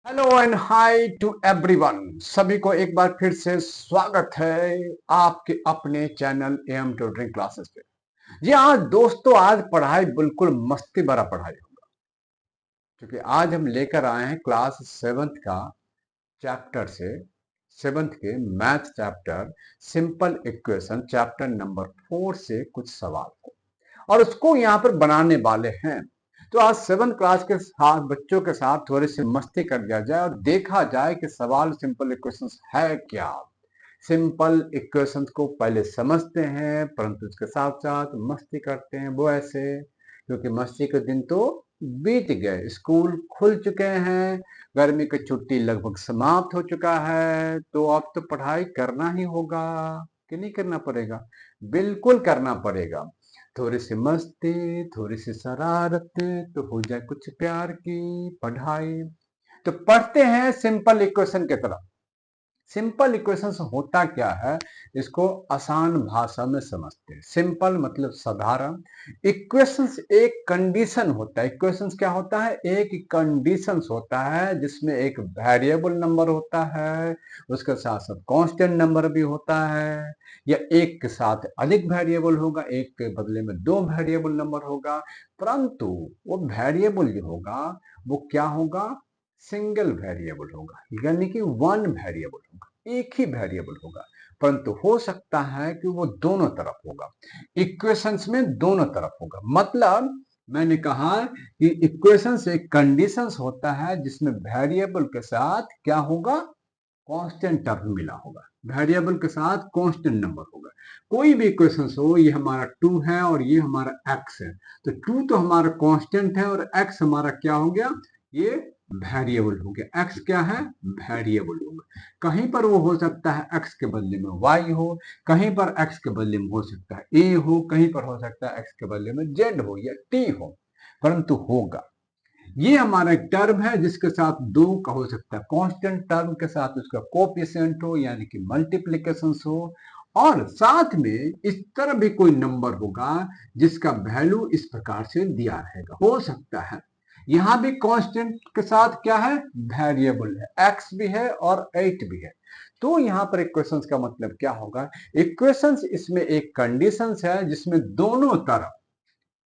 Hello and hi to everyone. सभी को एक बार फिर से स्वागत है आपके अपने चैनल एम ट्यूटरिंग क्लासेस पे। जी हाँ दोस्तों, आज पढ़ाई बिल्कुल मस्ती भरा पढ़ाई होगा, क्योंकि आज हम लेकर आए हैं क्लास सेवन्थ का चैप्टर से, सेवन्थ के math chapter simple equation chapter number 4 से कुछ सवाल को, और उसको यहाँ पर बनाने वाले हैं। तो आज 7th क्लास के साथ बच्चों के साथ थोड़ी सी मस्ती कर दिया जाए और देखा जाए कि सवाल सिंपल इक्वेशंस है क्या। सिंपल इक्वेशंस को पहले समझते हैं, परंतु उसके साथ साथ मस्ती करते हैं। वो ऐसे क्योंकि मस्ती के दिन तो बीत गए, स्कूल खुल चुके हैं, गर्मी की छुट्टी लगभग समाप्त हो चुका है, तो अब तो पढ़ाई करना ही होगा कि नहीं करना पड़ेगा? बिल्कुल करना पड़ेगा। थोड़ी सी मस्ती, थोड़ी सी शरारत, तो हो जाए कुछ प्यार की पढ़ाई। तो पढ़ते हैं सिंपल इक्वेशन की तरफ। सिंपल इक्वेशंस होता क्या है, इसको आसान भाषा में समझते हैं। सिंपल मतलब साधारण, इक्वेशंस एक कंडीशन होता है। इक्वेशंस क्या होता है? एक कंडीशंस होता है जिसमें एक वेरिएबल नंबर होता है, उसके साथ साथ कांस्टेंट नंबर भी होता है, या एक के साथ अधिक वेरिएबल होगा, एक के बदले में दो वेरिएबल नंबर होगा। परंतु वो वेरिएबल जो होगा वो क्या होगा? सिंगल वेरिएबल होगा, यानी कि वन वेरिएबल होगा, एक ही वेरिएबल होगा। परंतु हो सकता है कि वो दोनों तरफ होगा, इक्वेशंस में दोनों तरफ होगा। मतलब मैंने कहा कि इक्वेशंस एक कंडीशंस होता है जिसमें वेरिएबल के साथ क्या होगा? कांस्टेंट टर्म मिला होगा, वेरिएबल के साथ कांस्टेंट नंबर होगा। कोई भी इक्वेशंस हो, ये हमारा 2 है और ये हमारा x है, तो 2 तो हमारा कांस्टेंट है और x हमारा क्या हो गया? ये वेरिएबल हो गया। x क्या है? वेरिएबल होगा। कहीं पर वो हो सकता है x के बदले में y हो, कहीं पर x के बदले में हो सकता है a हो, कहीं पर हो सकता है x के बदले में z हो या t हो, परंतु होगा। ये हमारा एक टर्म है जिसके साथ दो का हो सकता है कांस्टेंट, टर्म के साथ उसका कोएफिशिएंट हो यानी कि मल्टीप्लिकेशन हो, और साथ में इस तरह भी कोई नंबर होगा जिसका वैल्यू इस प्रकार से दिया रहेगा। हो सकता है यहां भी कांस्टेंट के साथ क्या है? वेरिएबल है, x भी है और 8 भी है। तो यहां पर इक्वेशंस का मतलब क्या होगा? इक्वेशंस इसमें एक कंडीशंस है जिसमें दोनों तरफ,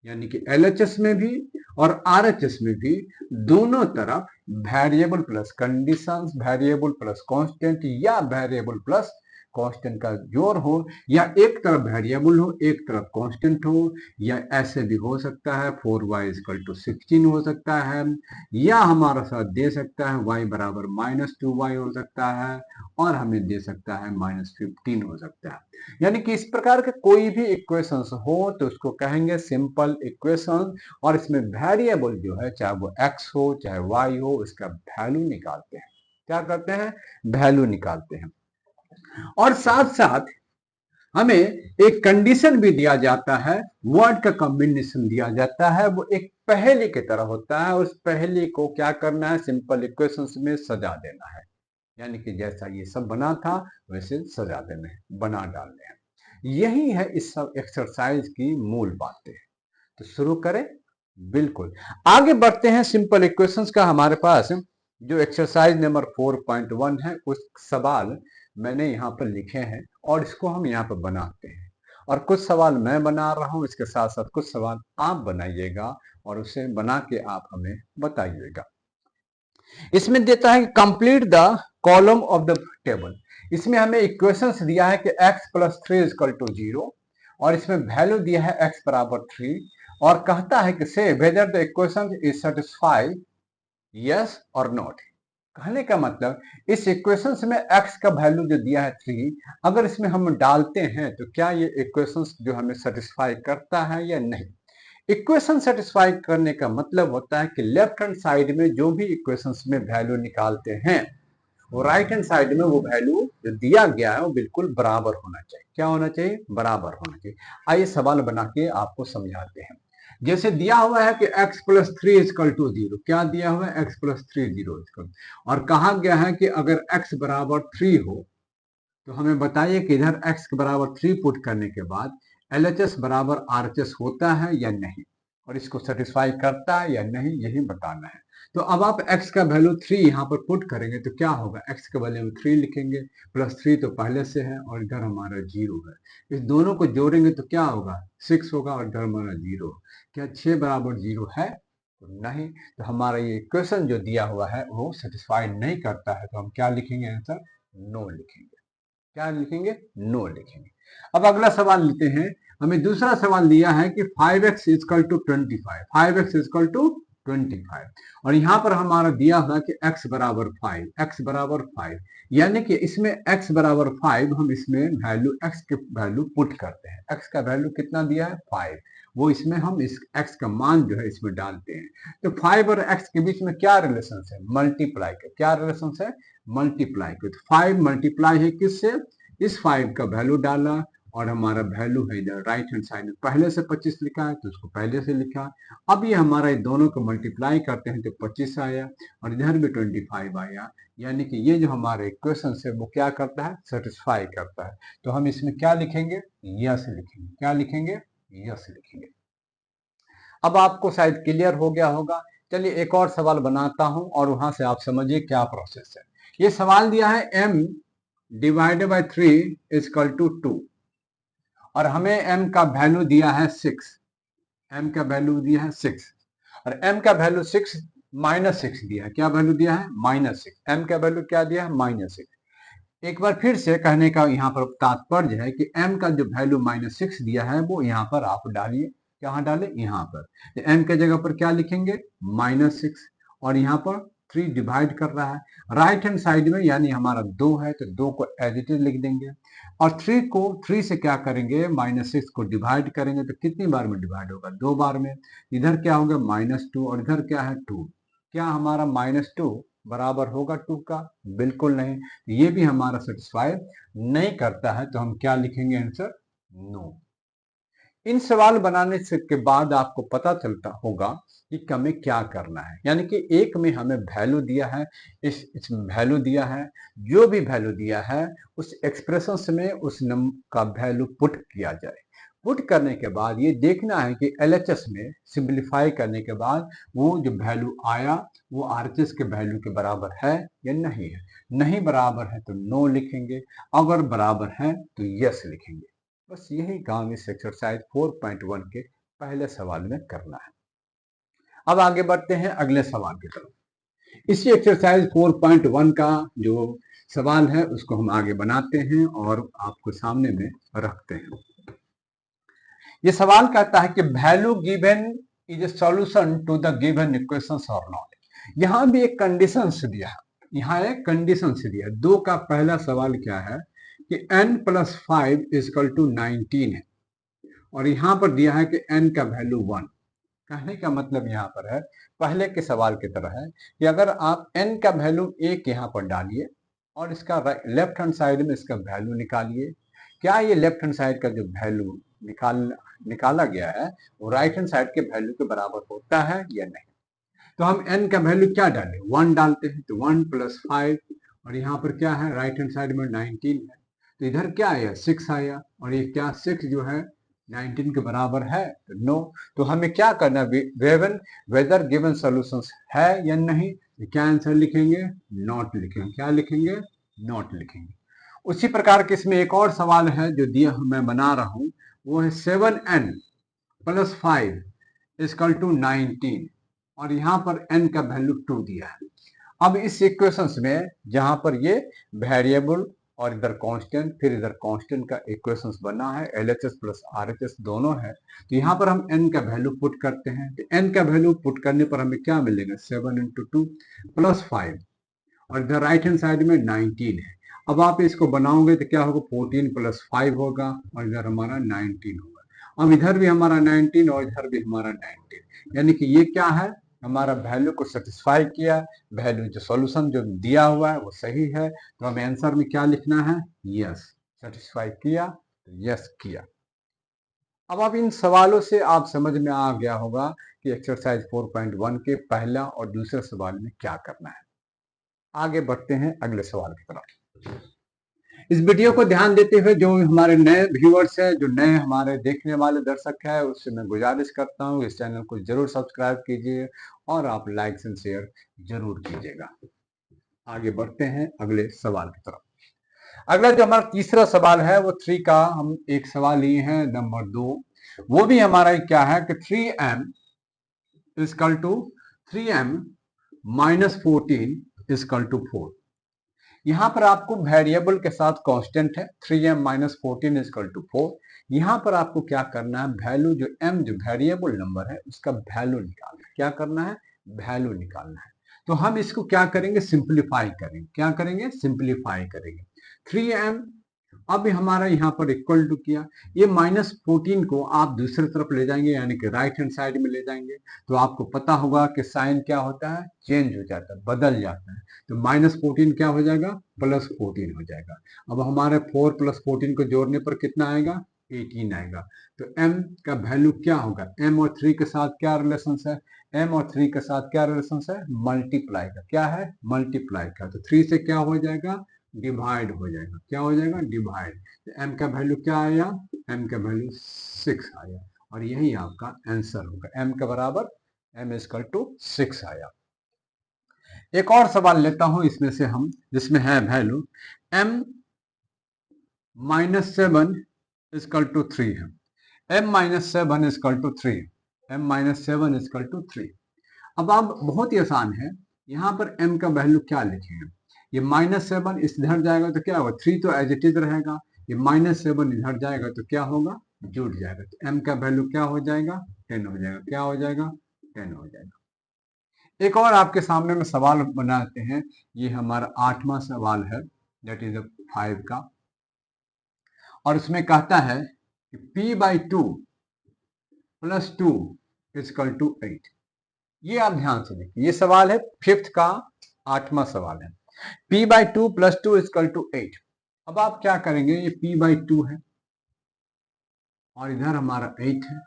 यानी कि एलएचएस में भी और आरएचएस में भी, दोनों तरफ variable plus conditions, variable plus constant या वेरिएबल प्लस कांस्टेंट का जोड़ हो, या एक तरफ वेरिएबल हो एक तरफ कांस्टेंट हो, या ऐसे भी हो सकता है 4y = 16 हो सकता है, या हमारा साथ दे सकता है y बराबर -2y हो सकता है, और हमें दे सकता है -15 हो सकता है। यानी कि इस प्रकार के कोई भी इक्वेशंस हो तो उसको कहेंगे सिंपल इक्वेशन, और इसमें वेरिएबल जो है चाहे वो x हो चाहे y हो, उसका वैल्यू निकालते हैं। क्या करते हैं? वैल्यू निकालते हैं। और साथ साथ हमें एक कंडीशन भी दिया जाता है, वर्ड का कॉम्बिनेशन दिया जाता है, वो एक पहेली की तरह होता है। उस पहेली को क्या करना है? सिंपल इक्वेशंस में सजा देना है, यानी कि जैसा ये सब बना था वैसे सजा देना है, बना डालने हैं। यही है इस सब एक्सरसाइज की मूल बातें। तो शुरू करें? बिल्कुल। आगे बढ़ते हैं। सिंपल इक्वेशंस का हमारे पास जो एक्सरसाइज नंबर 4.1 है, उस सवाल मैंने यहाँ पर लिखे हैं और इसको हम यहाँ पर बनाते हैं, और कुछ सवाल मैं बना रहा हूँ, इसके साथ साथ कुछ सवाल आप बनाइएगा और उसे बना के आप हमें बताइएगा। इसमें देता है कि complete the column of the table. इसमें हमें इक्वेशंस दिया है कि x+3 = 0, और इसमें वैल्यू दिया है x बराबर 3, और कहता है कि से whether the equation is satisfy yes और नॉट। कहने का मतलब इस इक्वेशंस में x का वैल्यू जो दिया है 3, अगर इसमें हम डालते हैं तो क्या ये इक्वेशंस जो हमें सेटिस्फाई करता है या नहीं। इक्वेशन सेटिस्फाई करने का मतलब होता है कि लेफ्ट हैंड साइड में जो भी इक्वेशंस में वैल्यू निकालते हैं, वो राइट हैंड साइड में वो वैल्यू जो दिया गया है वो बिल्कुल बराबर होना चाहिए। क्या होना चाहिए? बराबर होना चाहिए। आइए सवाल बना के आपको समझाते हैं। जैसे दिया हुआ है कि x+3 = 0। क्या दिया हुआ है? x+3 0, और कहा गया है कि अगर x बराबर 3 हो तो हमें बताइए कि इधर x के बराबर 3 पुट करने के बाद LHS बराबर RHS होता है या नहीं, और इसको सेटिस्फाई करता है या नहीं, यही बताना है। तो अब आप x का वैल्यू 3 यहाँ पर पुट करेंगे तो क्या होगा, x का वैल्यू 3 लिखेंगे, प्लस 3 तो पहले से है और इधर हमारा 0 है। इस दोनों को जोड़ेंगे तो क्या होगा, 6 होगा और इधर हमारा 0। क्या 6 बराबर 0 है, तो नहीं। तो हमारा ये इक्वेशन जो दिया हुआ है वो सेटिस्फाइड नहीं करता है, तो हम क्या लिखेंगे, आंसर नो लिखेंगे। क्या लिखेंगे, नो लिखेंगे। अब अगला सवाल लेते हैं। हमें दूसरा सवाल दिया है कि 5x is equal to 25, 5x is equal to 25, और यहाँ पर हमारा दिया हुआ कि x बराबर 5, x बराबर 5, यानी कि इसमें x बराबर 5, हम इसमें वैल्यू x के वैल्यू पुट करते हैं। x का वैल्यू कितना दिया है, 5, वो इसमें हम इस x का मान जो है इसमें डालते हैं। तो 5 और x के बीच में क्या रिलेशन है, मल्टीप्लाई का। क्या रिलेशन है, मल्टीप्लाई का। तो 5 मल्टीप्लाई है किससे, इस 5 का वैल्यू डाला और हमारा वैल्यू है इधर राइट हैंड साइड में, पहले से 25 लिखा है तो उसको पहले से लिखा। अब ये हमारा दोनों को मल्टीप्लाई करते हैं तो 25 आया और इधर भी 25 आया, यानी कि ये जो हमारे इक्वेशन है वो क्या करता है, सेटिस्फाई करता है। तो हम इसमें क्या लिखेंगे, यस लिखेंगे। क्या लिखेंगे, यस लिखेंगे। अब आपको शायद क्लियर हो गया होगा। चलिए एक और सवाल बनाता हूं और वहां से आप समझिए क्या प्रोसेस है। ये सवाल दिया है m divided by 3 is equal to 2, और हमें m का वैल्यू दिया है 6, m का वैल्यू दिया है 6, और m का वैल्यू 6 माइनस 6 दिया है। क्या वैल्यू दिया है, -6। m का वैल्यू क्या दिया है, -6। एक बार फिर से कहने का यहाँ पर तात्पर्य है कि m का जो वैल्यू -6 दिया है वो यहाँ पर आप डालिए। कहाँ डाले, यहाँ पर। तो m के जगह पर क्या लिखेंगे, -6, और यहाँ पर 3 डिवाइड कर रहा है राइट हैंड साइड में, यानी हमारा 2 है तो 2 को एज इट इज लिख देंगे, और 3 से क्या करेंगे, -6 को डिवाइड करेंगे तो कितनी बार में डिवाइड होगा, 2 बार में। इधर क्या होगा, -2, और इधर क्या है, 2। क्या हमारा -2 बराबर होगा 2 का, बिल्कुल नहीं। ये भी हमारा सेटिस्फाई नहीं करता है, तो हम क्या लिखेंगे, आंसर नो। इन सवाल बनाने से के बाद आपको पता चलता होगा कि हमें क्या करना है। यानी कि एक में हमें वैल्यू दिया है, इस वैल्यू दिया है, जो भी वैल्यू दिया है उस एक्सप्रेशन में उस नंबर का वैल्यू पुट किया जाए। पुट करने के बाद ये देखना है कि एलएचएस में सिंप्लीफाई करने के बाद वो जो वैल्यू आया वो आरएचएस के वैल्यू के बराबर है या नहीं है। नहीं बराबर है तो नो लिखेंगे, अगर बराबर है तो यस लिखेंगे। बस यही काम इस एक्सरसाइज 4.1 के पहले सवाल में करना है। अब आगे बढ़ते हैं अगले सवाल की तरफ। इसी एक्सरसाइज 4.1 का जो सवाल है उसको हम आगे बनाते हैं और आपको सामने में रखते हैं। ये सवाल कहता है कि value given is a solution to the given equations और नॉट। यहां भी एक कंडीशन दिया है, यहाँ एक कंडीशन दिया है। 2 का पहला सवाल क्या है कि n + 5 = 19 है, और यहाँ पर दिया है कि n का वैल्यू 1। कहने का मतलब यहाँ पर है, पहले के सवाल की तरह है कि अगर आप n का वैल्यू 1 यहाँ पर डालिए और इसका लेफ्ट हैंड साइड में इसका वैल्यू निकालिए। क्या ये लेफ्ट हैंड साइड का जो वैल्यू निकाला गया है वो राइट हैंड साइड के वैल्यू के बराबर होता है या नहीं। तो हम n का वैल्यू क्या डालें, 1 डालते हैं, तो 1 + 5, और यहाँ पर क्या है, राइट हैंड साइड में 19 है, तो इधर क्या आया, 6 आया, और ये क्या 6 जो है 19 के बराबर है, तो नो। तो हमें क्या करना है, वेदर गिवन सॉल्यूशंस है या नहीं, तो क्या आंसर लिखेंगे, नॉट लिखेंगे। क्या लिखेंगे, नॉट लिखेंगे। उसी प्रकार के इसमें एक और सवाल है जो दिया मैं बना रहा हूं, वो है 7n + 5 = 19, और यहाँ पर n का वैल्यू 2 दिया है। अब इस इक्वेशंस में जहां पर ये वेरिएबल और इधर कांस्टेंट, फिर इधर कांस्टेंट का इक्वेशंस बना है, एलएचएस प्लस आरएचएस दोनों है, तो यहाँ पर हम n का वैल्यू पुट करते हैं। तो n का वैल्यू पुट करने पर हमें क्या मिलेगा, 7 × 2 + 5, और इधर राइट हैंड साइड में 19 है। अब आप इसको बनाओगे तो क्या होगा, 14 + 5 होगा, और इधर हमारा 19 होगा। अब इधर भी हमारा 19 और इधर भी हमारा 19, यानी कि ये क्या है, हमारा वैल्यू को सेटिस्फाई किया। वैल्यू जो सॉल्यूशन जो दिया हुआ है वो सही है, तो हमें आंसर में क्या लिखना है, यस। सेटिस्फाई किया तो यस किया। अब आप इन सवालों से आप समझ में आ गया होगा कि एक्सरसाइज 4.1 के पहला और दूसरे सवाल में क्या करना है। आगे बढ़ते हैं अगले सवाल की तरफ। इस वीडियो को ध्यान देते हुए जो हमारे नए व्यूअर्स हैं, जो नए हमारे देखने वाले दर्शक हैं, उससे मैं गुजारिश करता हूँ इस चैनल को जरूर सब्सक्राइब कीजिए और आप लाइक एंड शेयर जरूर कीजिएगा। आगे बढ़ते हैं अगले सवाल की तरफ। अगला जो हमारा तीसरा सवाल है वो 3 का हम एक सवाल लिए हैं, नंबर 2। वो भी हमारा क्या है कि 3m is equal to 3m minus 14 is equal to 4। यहां पर आपको वेरिएबल के साथ कांस्टेंट है 3m माइनस 14 इजकल टू 4। यहां पर आपको क्या करना है, वैल्यू जो m जो वेरिएबल नंबर है उसका वैल्यू निकालना है। क्या करना है, वैल्यू निकालना है। तो हम इसको क्या करेंगे, सिंप्लीफाई करेंगे। क्या करेंगे, सिंप्लीफाई करेंगे। 3m अब हमारा यहाँ पर इक्वल टू किया, ये माइनस 14 को आप दूसरी तरफ ले जाएंगे यानी कि राइट हैंड साइड में ले जाएंगे तो आपको पता होगा कि साइन क्या होता है, चेंज हो जाता है, बदल जाता है। तो माइनस 14 क्या हो जाएगा, प्लस 14 हो जाएगा। अब हमारे 4 प्लस 14 को जोड़ने पर कितना आएगा, 18 आएगा। तो m का वैल्यू क्या होगा, m और 3 के साथ क्या रिलेशन है, m और 3 के साथ क्या रिलेशन है, मल्टीप्लाई का। क्या है, मल्टीप्लाई का। तो 3 से क्या हो जाएगा, डिवाइड हो जाएगा। क्या हो जाएगा, डिवाइड। तो m का वैल्यू क्या आया, m का वैल्यू 6 आया और यही आपका आंसर होगा। m के बराबर m इक्वल टू 6 आया। एक और सवाल लेता हूं इसमें से हम, जिसमें है value m minus 7 equal to 3 है। m minus 7 equal to 3, m minus 7 equal to 3। अब आप बहुत ही आसान है, यहाँ पर m का वैल्यू क्या लिखेंगे, ये माइनस 7 इधर जाएगा तो क्या होगा, 3 तो एज इट इज रहेगा, ये माइनस 7 इधर जाएगा तो क्या होगा, जुड़ जाएगा। तो m का वैल्यू क्या हो जाएगा, 10 हो जाएगा। क्या हो जाएगा, 10 हो जाएगा। एक और आपके सामने में सवाल बनाते हैं, ये हमारा 8वां सवाल है, दैट इज 5 का, और उसमें कहता है कि p/2 प्लस 2 इजकल टू 8। ये आप ध्यान से देखिए, ये सवाल है 5th का 8वां सवाल है। p/2 plus 2 is equal to 8। अब आप क्या करेंगे, ये p/2 है और इधर हमारा 8 है।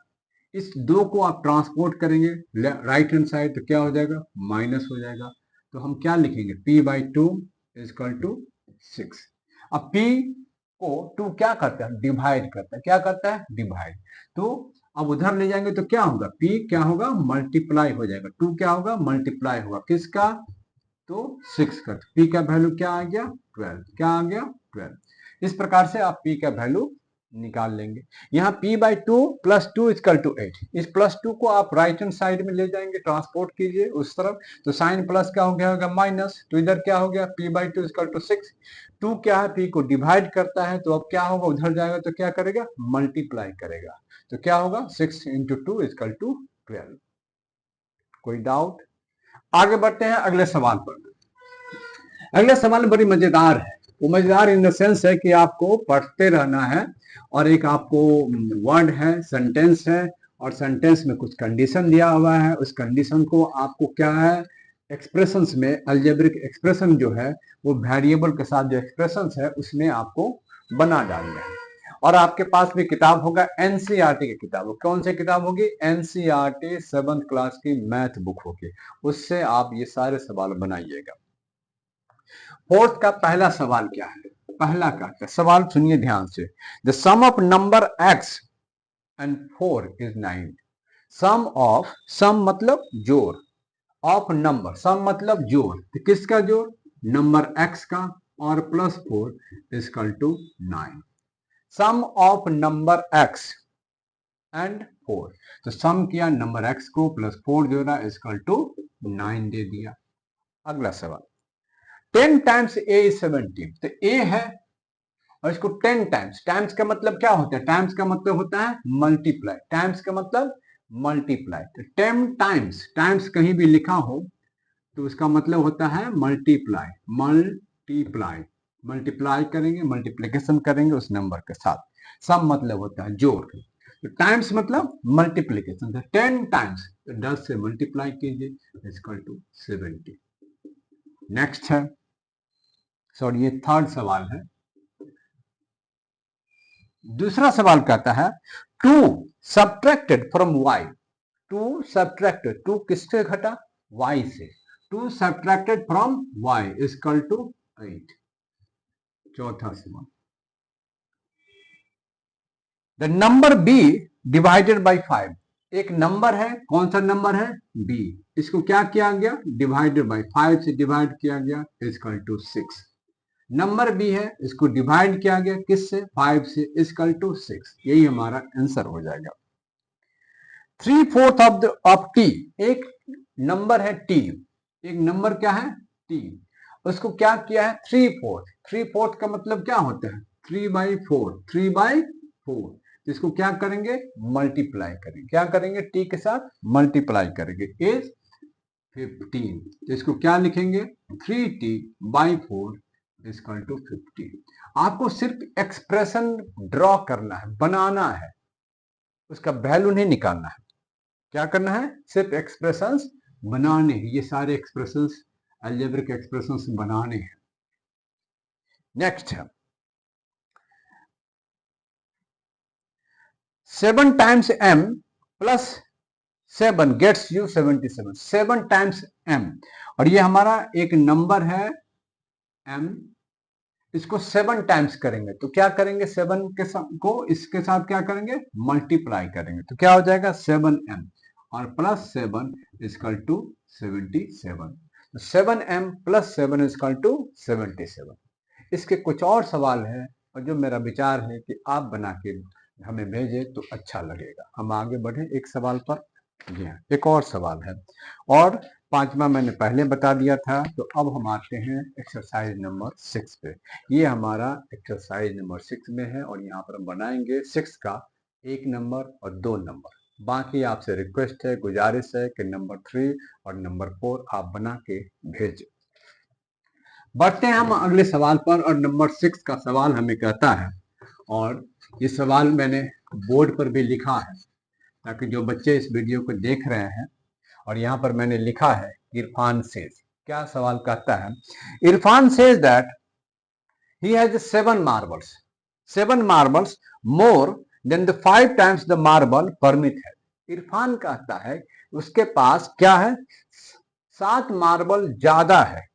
इस 2 को आप ट्रांसपोर्ट करेंगे राइट हैंड साइड तो क्या हो जाएगा, माइनस हो जाएगा। तो हम क्या लिखेंगे, p/2 इजकल टू 6। अब p को 2 क्या करता है, डिवाइड करता है। क्या करता है, डिवाइड। तो अब उधर ले जाएंगे तो क्या होगा, p क्या होगा, मल्टीप्लाई हो जाएगा। 2 क्या होगा, मल्टीप्लाई होगा किसका, तो 6 का। p का वैल्यू क्या आ गया, 12। क्या आ गया, 12। इस प्रकार से आप p का वैल्यू निकाल लेंगे। यहाँ p/2 प्लस 2 इजकल टू 8। इस प्लस 2 को आप राइट हैंड साइड में ले जाएंगे, ट्रांसपोर्ट कीजिए उस तरफ, तो साइन प्लस क्या हो गया होगा, माइनस। तो इधर क्या हो गया, p/2 इजकल टू 6। 2 क्या है, p को डिवाइड करता है, तो अब क्या होगा, उधर जाएगा तो क्या करेगा, मल्टीप्लाई करेगा। तो क्या होगा, 6 इंटू 2 इजकल टू 12। कोई डाउट, आगे बढ़ते हैं अगले सवाल पर। अगला सवाल बड़ी मजेदार है। वो मजेदार इन द सेंस है कि आपको पढ़ते रहना है और एक आपको वर्ड है, सेंटेंस है, और सेंटेंस में कुछ कंडीशन दिया हुआ है। उस कंडीशन को आपको क्या है, एक्सप्रेशंस में, अलजेब्रिक एक्सप्रेशन जो है वो वेरिएबल के साथ जो एक्सप्रेशंस है उसमें आपको बना डालना है। और आपके पास भी किताब होगा, एनसीईआरटी की किताब। कौन सी किताब होगी, एनसीईआरटी 7th क्लास की मैथ बुक होगी, उससे आप ये सारे सवाल बनाइएगा। 4th का पहला सवाल क्या है, पहला का सवाल सुनिए ध्यान से। The sum of number x and 4 is 9। Sum of, sum मतलब जोड़, ऑफ नंबर, सम मतलब जोड़, तो किसका जोड़, नंबर x का और plus 4 is equal to 9। Sum of number x and 4, तो सम किया नंबर x को, प्लस 4 जोड़ा, इजकल टू 9 दे दिया। अगला सवाल, 10 टाइम्स a इज 17। तो a है और इसको 10 टाइम्स, टाइम्स का मतलब क्या होता है, टाइम्स का मतलब होता है मल्टीप्लाई, टाइम्स का मतलब मल्टीप्लाई। तो 10 टाइम्स, टाइम्स कहीं भी लिखा हो तो उसका मतलब होता है मल्टीप्लाई, मल्टीप्लाई, मल्टीप्लाई करेंगे, मल्टीप्लीकेशन करेंगे उस नंबर के साथ। सम मतलब होता है जोड़, तो टाइम्स मतलब मल्टीप्लीकेशन। 10 टाइम्स, तो 10 से मल्टीप्लाई कीजिए, इक्वल टू 70। नेक्स्ट है, सॉरी ये 3rd सवाल है। दूसरा सवाल कहता है 2 सब्ट्रैक्टेड फ्रॉम y। 2 सब्ट्रैक्टेड, 2 किससे घटा, y से। 2 subtracted from y equal to 8। चौथा सवाल, the number b divided by 5, एक नंबर है, कौन सा नंबर है, बी, इसको क्या किया गया, डिवाइडेड बाई 5 से डिवाइड किया गया, इजकल टू 6। नंबर बी है, इसको डिवाइड किया गया किससे, 5 से, इजकल टू 6, यही हमारा आंसर हो जाएगा। 3/4 ऑफ टी, एक नंबर है टी, एक नंबर क्या है, टी, उसको क्या किया है, 3/4, 3/4 का मतलब क्या होता है, 3/4, 3/4, इसको क्या करेंगे, मल्टीप्लाई करेंगे, क्या करेंगे, टी के साथ मल्टीप्लाई करेंगे, इज 15, तो इसको क्या लिखेंगे, 3t/4 इजकल टू 15। आपको सिर्फ एक्सप्रेशन ड्रॉ करना है, बनाना है, उसका वैल्यू नहीं निकालना है, क्या करना है, सिर्फ एक्सप्रेशंस बनाने हैं, ये सारे एक्सप्रेशंस अलजेब्रिक एक्सप्रेशंस बनाने हैं। नेक्स्ट है 7 times m plus 7 gets you 77, 7 times m, और ये हमारा एक नंबर है m, इसको 7 टाइम्स करेंगे तो क्या करेंगे, 7 के साथ को इसके साथ क्या करेंगे, मल्टीप्लाई करेंगे, तो क्या हो जाएगा 7m और plus 7 is equal to 77, 7m plus 7 is equal to 77। इसके कुछ और सवाल है और जो मेरा विचार है कि आप बना के हमें भेजें तो अच्छा लगेगा। हम आगे बढ़े एक सवाल पर। जी हाँ, एक और सवाल है और 5वां मैंने पहले बता दिया था, तो अब हम आते हैं एक्सरसाइज नंबर 6 पे। ये हमारा एक्सरसाइज नंबर 6 में है और यहाँ पर हम बनाएंगे 6 का 1 नंबर और 2 नंबर। बाकी आपसे रिक्वेस्ट है, गुजारिश है कि नंबर 3 और नंबर 4 आप बना के भेजें। बढ़ते हैं हम अगले सवाल पर और नंबर 6 का सवाल हमें कहता है, और ये सवाल मैंने बोर्ड पर भी लिखा है ताकि जो बच्चे इस वीडियो को देख रहे हैं, और यहाँ पर मैंने लिखा है इरफान सेज, क्या सवाल कहता है, Irfan says that he has 7 marbles, 7 marbles more than the 5 times the marble Parmit है। इरफान कहता है उसके पास क्या है, 7 मार्बल ज्यादा है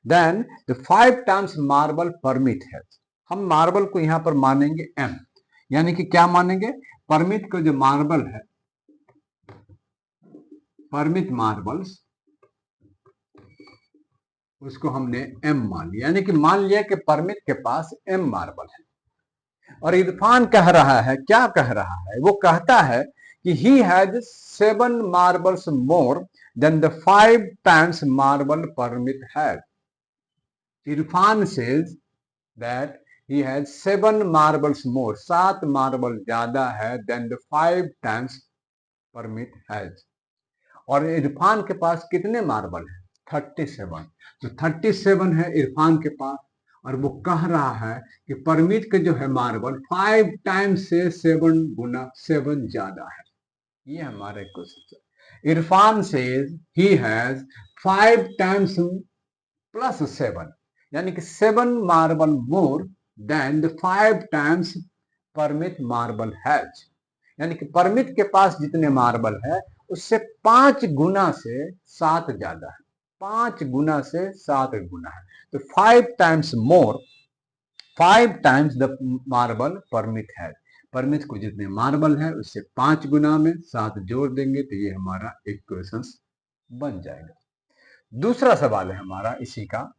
than the 5 times marble Parmit है। हम मार्बल को यहां पर मानेंगे m, यानी कि क्या मानेंगे, परमिट का जो मार्बल है, परमिट मार्बल्स, उसको हमने m मान लिया, यानी कि मान लिया कि परमिट के पास m मार्बल है। और इरफान कह रहा है, क्या कह रहा है, वो कहता है कि he has 7 marbles more than the 5 times marble Parmit has. Irfan says that he has 7 marbles more, 7 marble ज्यादा है than the 5 times Parmit has. और इरफान के पास कितने मार्बल है, 37, तो 37 है इरफान के पास, और वो कह रहा है कि परमिट के जो है मार्बल 5 टाइम्स से 7 गुना 7 ज्यादा है। ये हमारे question. Irfan says he has 5 times plus 7, यानी कि 7 marble more than the 5 times permit marble has, यानी कि परमिट के पास जितने मार्बल है उससे 5 गुना से 7 ज्यादा है, 5 गुना से 7 गुना है, तो 5 times more, 5 times the marble Parmit है, परमिट को जितने मार्बल है उससे 5 गुना में 7 जोड़ देंगे तो ये हमारा इक्वेशन बन जाएगा। दूसरा सवाल है हमारा इसी का,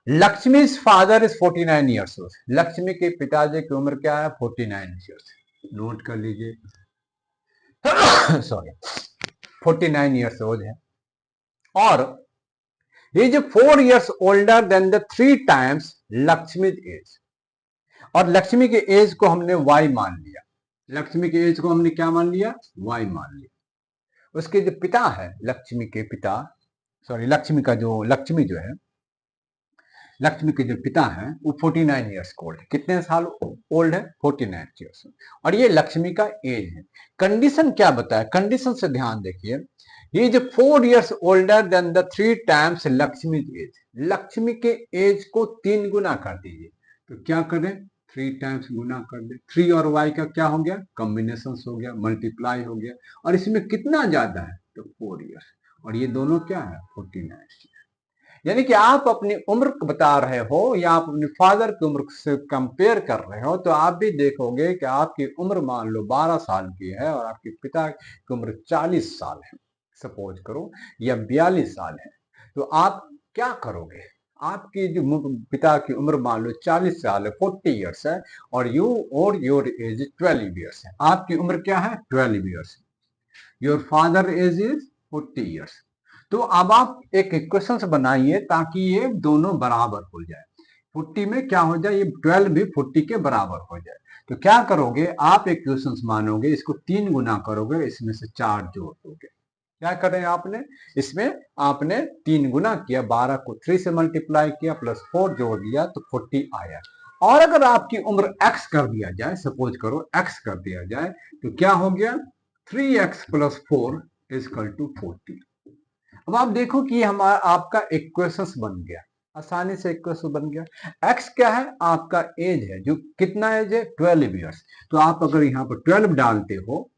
Lakshmi father is 49 years old, Lakshmi के पिताजी की उम्र क्या है, 49 ईयर्स, नोट कर लीजिए सॉरी 49 ईयर्स ओल्ड है, और he is 4 years older than the 3 times Lakshmi age, और लक्ष्मी के एज को हमने y मान लिया, लक्ष्मी के एज को हमने क्या मान लिया, y मान लिया। उसके जो पिता है, लक्ष्मी के पिता, सॉरी लक्ष्मी का जो, लक्ष्मी जो है, लक्ष्मी के जो पिता हैं वो 49 ईयर्स ओल्ड है, कितने साल ओल्ड है, 49 ईयर्स, और ये लक्ष्मी का एज है। कंडीशन क्या बताया, कंडीशन से ध्यान देखिए, he is 4 years older than the 3 times Lakshmi age, Lakshmi के एज को 3 गुना कर दीजिए, तो क्या करें, 3 टाइम्स गुना कर दे, 3 और y का क्या हो गया, कॉम्बिनेशन हो गया, मल्टीप्लाई हो गया, और इसमें कितना ज्यादा है, तो 4 years, और ये दोनों क्या है, 49। यानी कि आप अपनी उम्र बता रहे हो या आप अपने फादर की उम्र से कंपेयर कर रहे हो, तो आप भी देखोगे कि आपकी उम्र मान लो 12 साल की है और आपके पिता की उम्र 40 साल है, सपोज करो, या 42 साल है। तो आप क्या करोगे? आपकी जो पिता की उम्र मान लो 40 साल है, 40 ईयर्स है, और योर एज 12 ईयर्स है। आपकी उम्र क्या है? 12 years. Your father age is 40 years. तो अब आप एक इक्वेशन बनाइए ताकि ये दोनों बराबर हो जाए। 40 में क्या हो जाए, ये 12 भी 40 के बराबर हो जाए। तो क्या करोगे आप? इक्वेशन मानोगे, इसको 3 गुना करोगे, इसमें से 4 जोड़ दोगे। क्या करें आपने? इसमें आपने 3 गुना किया, 12 को 3 से मल्टीप्लाई किया, प्लस 4 जोड़ दिया, तो 40 आया। और अगर आपकी उम्र x कर दिया जाए, सपोज करो x कर दिया जाए, तो क्या हो गया? 3x plus 4 is equal to 40। अब आप देखो कि हमारा आपका इक्वेशन बन गया, आसानी से इक्वेशन बन गया। x क्या है? आपका एज है, जो कितना एज है? 12 ईयर्स। तो आप अगर यहाँ पर 12 डालते हो,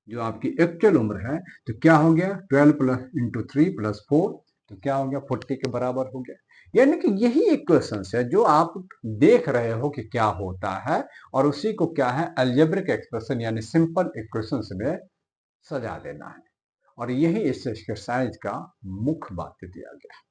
जो आपकी एक्चुअल उम्र है, तो क्या हो गया? 12 प्लस इंटू 3 प्लस 4, तो क्या हो गया? 40 के बराबर हो गया। यानी कि यही इक्वेशन है जो आप देख रहे हो कि क्या होता है, और उसी को क्या है? अलजेब्रिक एक्सप्रेशन यानी सिंपल इक्वेशंस में सजा देना है। और यही इस एक्सरसाइज का मुख्य बात दिया गया।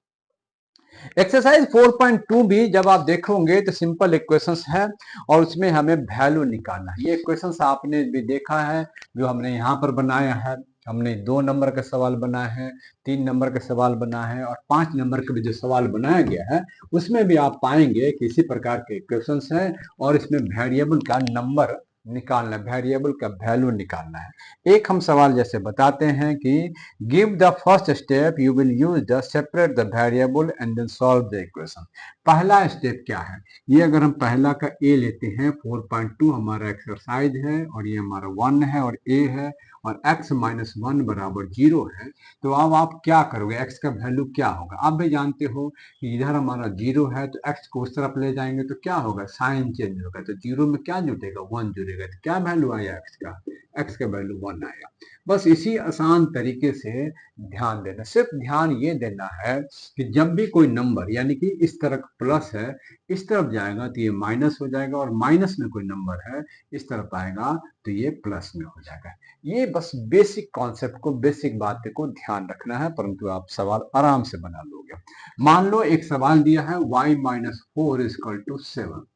एक्सरसाइज 4.2 भी जब आप देखोगे तो सिंपल इक्वेशंस है, और उसमें हमें वैल्यू निकालना है। ये इक्वेशंस आपने भी देखा है, जो हमने यहाँ पर बनाया है। हमने 2 नंबर का सवाल बनाया है, 3 नंबर का सवाल बना है, और 5 नंबर का भी जो सवाल बनाया गया है, उसमें भी आप पाएंगे कि इसी प्रकार के इक्वेशंस हैं, और इसमें वेरिएबल का नंबर निकालना, वेरिएबल का वैल्यू निकालना है। एक हम सवाल जैसे बताते हैं कि give the first step, you will use the separate the variable and then solve the equation. पहला स्टेप क्या है? ये अगर हम पहला का ए लेते हैं, 4.2 हमारा एक्सरसाइज है, और ये हमारा 1 है और ए है, और x माइनस 1 बराबर 0 है। तो अब आप क्या करोगे? x का वैल्यू क्या होगा? आप भी जानते हो कि इधर हमारा 0 है, तो x को उस तरफ ले जाएंगे तो क्या होगा? साइन चेंज होगा, तो 0 में क्या जुटेगा? 1 जुड़ेगा। तो क्या वैल्यू आया x का? x का वैल्यू 1 आया। बस इसी आसान तरीके से ध्यान देना, सिर्फ ध्यान ये देना है कि जब भी कोई नंबर, यानी कि इस तरफ प्लस है, इस तरफ जाएगा तो ये माइनस हो जाएगा, और माइनस में कोई नंबर है, इस तरफ आएगा तो ये प्लस में हो जाएगा। ये बस बेसिक कॉन्सेप्ट को, बेसिक बातें को ध्यान रखना है, परंतु आप सवाल आराम से बना लोगे। मान लो एक सवाल दिया है y माइनस 4 इजकल टू 7।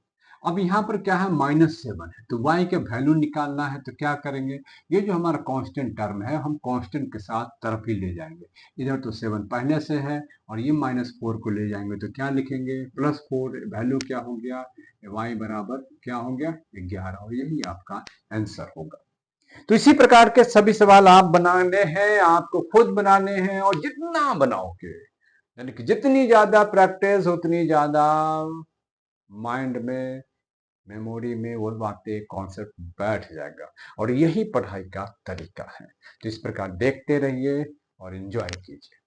अब यहाँ पर क्या है? -7 है, तो y के वैल्यू निकालना है, तो क्या करेंगे? ये जो हमारा कांस्टेंट टर्म है, हम कांस्टेंट के साथ तरफ ही ले जाएंगे। इधर तो 7 पहले से है, और ये -4 को ले जाएंगे तो क्या लिखेंगे? +4। वैल्यू क्या हो गया? y बराबर क्या हो गया? 11। और यही आपका आंसर होगा। तो इसी प्रकार के सभी सवाल आप बनाने हैं, आपको खुद बनाने हैं, और जितना बनाओगे, यानी कि जितनी ज्यादा प्रैक्टिस, उतनी ज्यादा माइंड में, मेमोरी में वो बातें, कॉन्सेप्ट बैठ जाएगा। और यही पढ़ाई का तरीका है। तो इस प्रकार देखते रहिए और एंजॉय कीजिए।